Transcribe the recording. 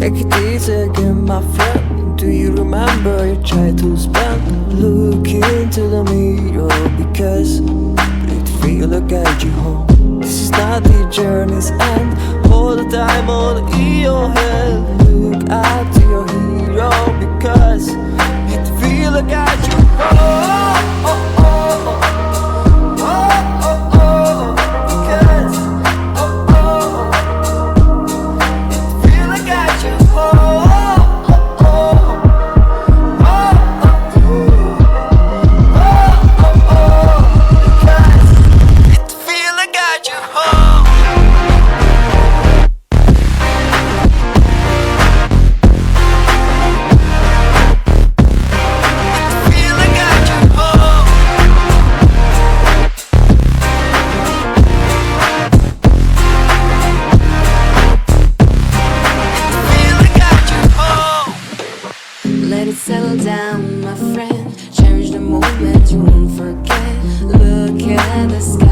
Take it easy again, my friend. Do you remember your childhood spent? Look into the mirror because it feel like I get you home. This is not the journey's end. All the time on in your head. Look out to your hero because it feel like I get you home. Oh, oh, oh. Let it settle down, my friend. Cherish the moment you won't forget. Look at the sky.